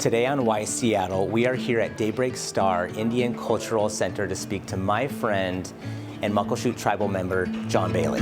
Today on Why Seattle, we are here at Daybreak Star Indian Cultural Center to speak to my friend and Muckleshoot tribal member, John Bailey.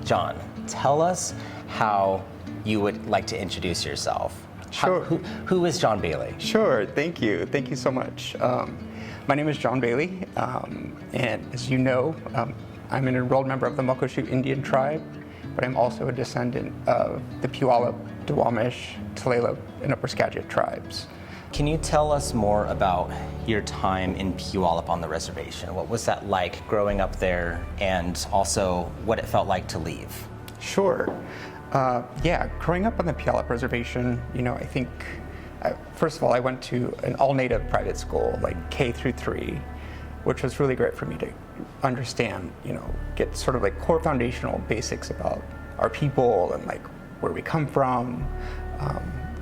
John, tell us how you would like to introduce yourself. Sure. Who is John Bailey? Sure, thank you. Thank you so much. My name is John Bailey, and as you know, I'm an enrolled member of the Muckleshoot Indian Tribe, but I'm also a descendant of the Puyallup, Duwamish, Tulalip, and Upper Skagit tribes. Can you tell us more about your time in Puyallup on the reservation? What was that like growing up there, and also what it felt like to leave? Sure. Yeah, growing up on the Puyallup Reservation, I think, first of all, I went to an all-native private school, like K through 3, which was really great for me to understand, get sort of like core foundational basics about our people and like where we come from.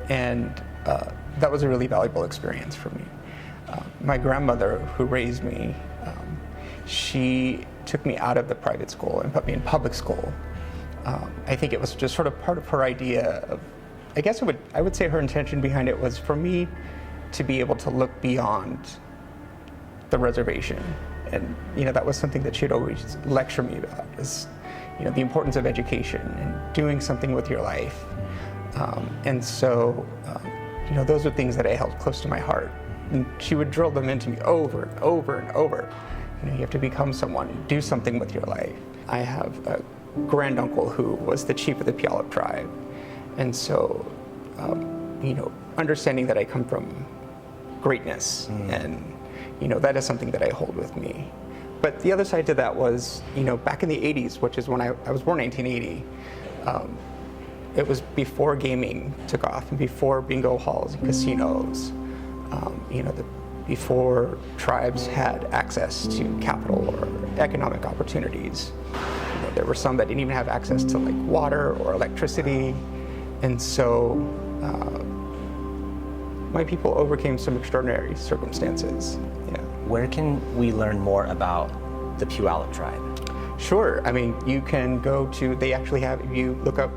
And that was a really valuable experience for me. My grandmother, who raised me, she took me out of the private school and put me in public school. I think it was just sort of part of her idea of, I guess I would say her intention behind it was for me to be able to look beyond the reservation. And, that was something that she'd always lecture me about, is, the importance of education and doing something with your life. And so, those are things that I held close to my heart. And she would drill them into me over and over and over. You have to become someone, do something with your life. I have a granduncle who was the chief of the Puyallup tribe. And so, understanding that I come from greatness and, that is something that I hold with me. But the other side to that was, back in the 80s, which is when I was born in 1980, it was before gaming took off and before bingo halls and casinos, before tribes had access to capital or economic opportunities. There were some that didn't even have access to like water or electricity. And so my people overcame some extraordinary circumstances. Yeah. Where can we learn more about the Puyallup tribe? Sure. I mean, you can go to, they actually have, if you look up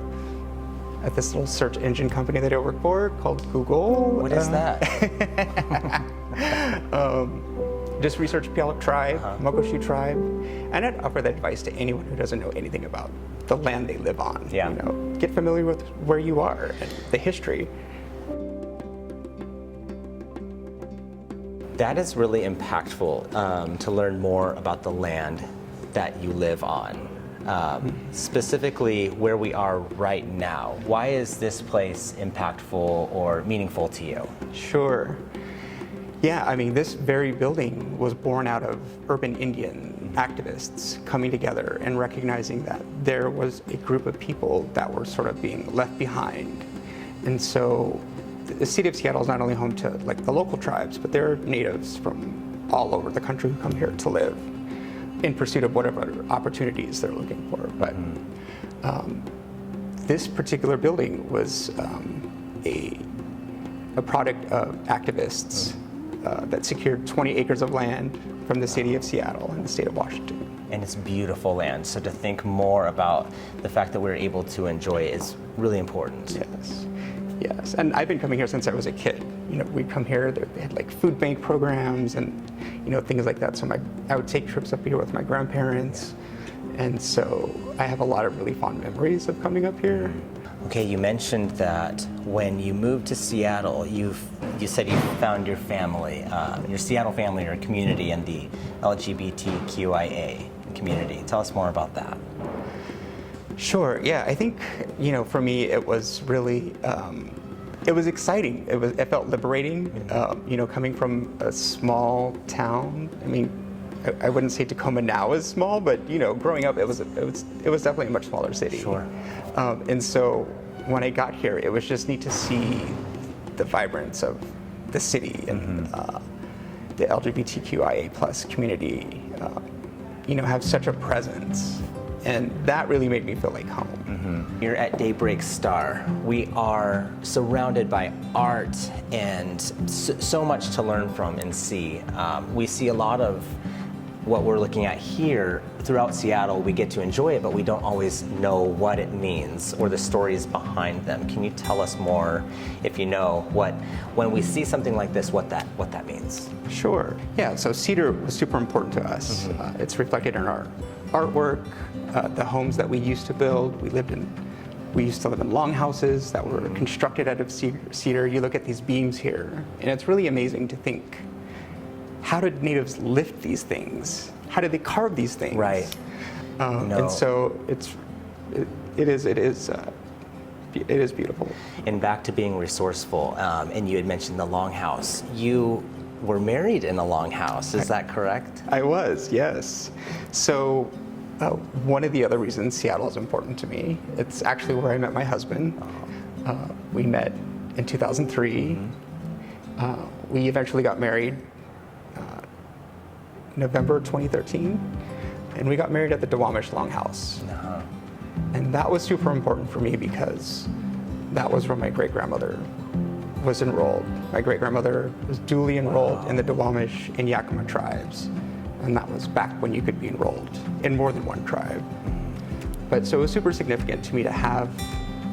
at this little search engine company that I work for called Google. What is that? Just research Puyallup tribe, Muckleshoot tribe, and I'd offer that advice to anyone who doesn't know anything about the land they live on. Yeah. Get familiar with where you are and the history. That is really impactful to learn more about the land that you live on. Specifically where we are right now. Why is this place impactful or meaningful to you? Sure. Yeah, I mean, this very building was born out of urban Indian activists coming together and recognizing that there was a group of people that were sort of being left behind. And so the city of Seattle is not only home to like the local tribes, but there are natives from all over the country who come here to live in pursuit of whatever opportunities they're looking for. But this particular building was a product of activists that secured 20 acres of land from the city of Seattle and the state of Washington. And it's beautiful land, so to think more about the fact that we're able to enjoy it is really important. Yes, and I've been coming here since I was a kid. We'd come here, they had like food bank programs and, things like that. So I would take trips up here with my grandparents. And so I have a lot of really fond memories of coming up here. Okay, you mentioned that when you moved to Seattle, you said you found your family, your Seattle family or community in the LGBTQIA community. Tell us more about that. Sure. Yeah, I think for me it was really it was exciting. It felt liberating. Coming from a small town. I mean, I wouldn't say Tacoma now is small, but growing up it was definitely a much smaller city. Sure. And so when I got here, it was just neat to see the vibrance of the city and the LGBTQIA plus community. Have such a presence. And that really made me feel like home. Here at Daybreak Star, we are surrounded by art and so much to learn from and see. We see a lot of what we're looking at here throughout Seattle, we get to enjoy it, but we don't always know what it means or the stories behind them. Can you tell us more, if you know, when we see something like this, what that means? Sure. Yeah, so cedar was super important to us. It's reflected in our artwork, the homes that we used to build. We used to live in longhouses that were constructed out of cedar. You look at these beams here, and it's really amazing to think, how did natives lift these things? How did they carve these things? Right. And so it is beautiful. And back to being resourceful, and you had mentioned the longhouse. You were married in a longhouse, is that correct? I was, yes. So one of the other reasons Seattle is important to me, it's actually where I met my husband. We met in 2003. We eventually got married November 2013, and we got married at the Duwamish Longhouse. And that was super important for me because that was where my great-grandmother was enrolled. My great-grandmother was duly enrolled in the Duwamish and Yakima tribes, and that was back when you could be enrolled in more than one tribe. But so it was super significant to me to have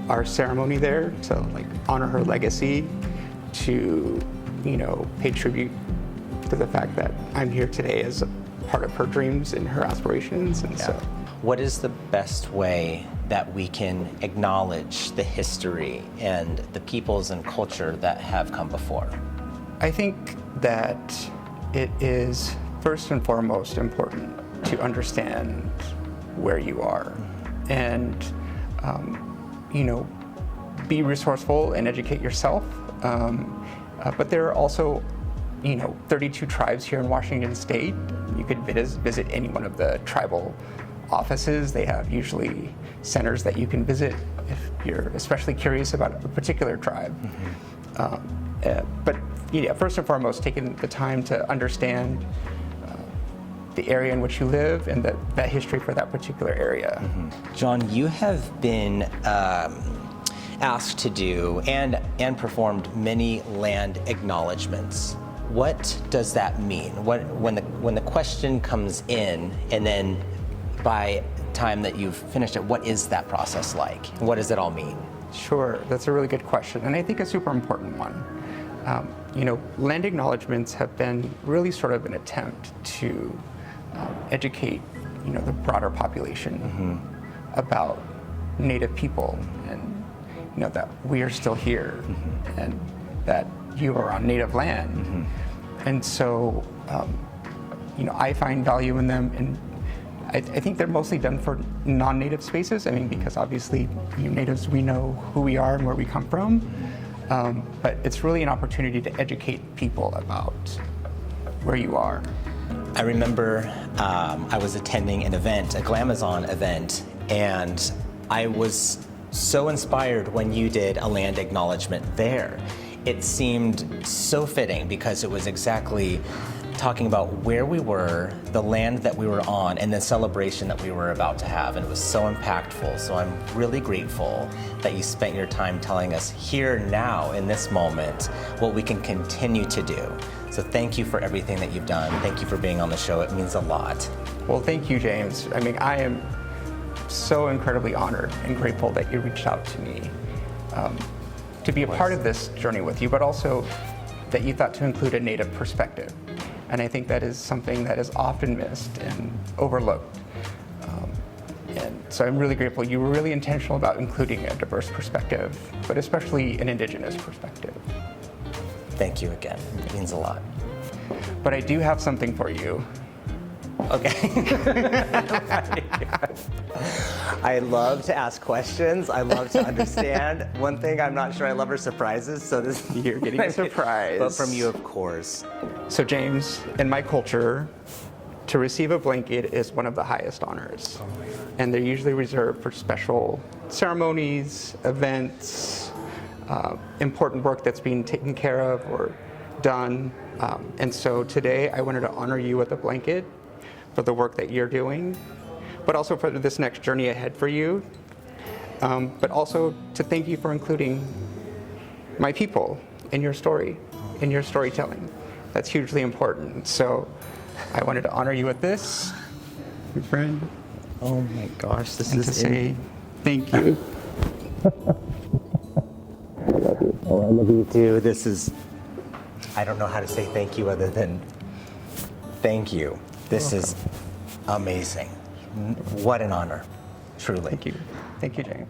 our ceremony there to like honor her legacy, to pay tribute to the fact that I'm here today as a part of her dreams and her aspirations. And so, what is the best way that we can acknowledge the history and the peoples and culture that have come before? I think that it is first and foremost important to understand where you are and, be resourceful and educate yourself. But there are also 32 tribes here in Washington State. You could visit any one of the tribal offices. They have usually centers that you can visit if you're especially curious about a particular tribe. But first and foremost, taking the time to understand the area in which you live and that history for that particular area. John, you have been asked to do and performed many land acknowledgments. What does that mean? When the question comes in, and then by time that you've finished it, what is that process like? What does it all mean? Sure, that's a really good question, and I think a super important one. Land acknowledgments have been really sort of an attempt to educate, the broader population about Native people, and that we are still here, and that you are on Native land. And so, I find value in them, and I think they're mostly done for non-Native spaces. I mean, because obviously, Natives, we know who we are and where we come from, but it's really an opportunity to educate people about where you are. I remember I was attending an event, a Glamazon event, and I was so inspired when you did a land acknowledgement there. It seemed so fitting because it was exactly talking about where we were, the land that we were on, and the celebration that we were about to have. And it was so impactful. So I'm really grateful that you spent your time telling us here now in this moment what we can continue to do. So thank you for everything that you've done. Thank you for being on the show. It means a lot. Well, thank you, James. I mean, I am so incredibly honored and grateful that you reached out to me to be a part of this journey with you, but also that you thought to include a Native perspective. And I think that is something that is often missed and overlooked. And so I'm really grateful. You were really intentional about including a diverse perspective, but especially an Indigenous perspective. Thank you again. It means a lot. But I do have something for you. Okay. I love to ask questions. I love to understand. One thing I'm not sure I love are surprises. So this You're getting a surprise. But from you, of course. So James, in my culture, to receive a blanket is one of the highest honors. And they're usually reserved for special ceremonies, events, important work that's being taken care of or done. And so today I wanted to honor you with a blanket for the work that you're doing, but also for this next journey ahead for you, but also to thank you for including my people in your story, in your storytelling. That's hugely important. So I wanted to honor you with this, my friend, Oh my gosh, this and is to say thank you. Oh, I love you too. This is, I don't know how to say thank you other than thank you. This is amazing. What an honor, truly. Thank you. Thank you, James.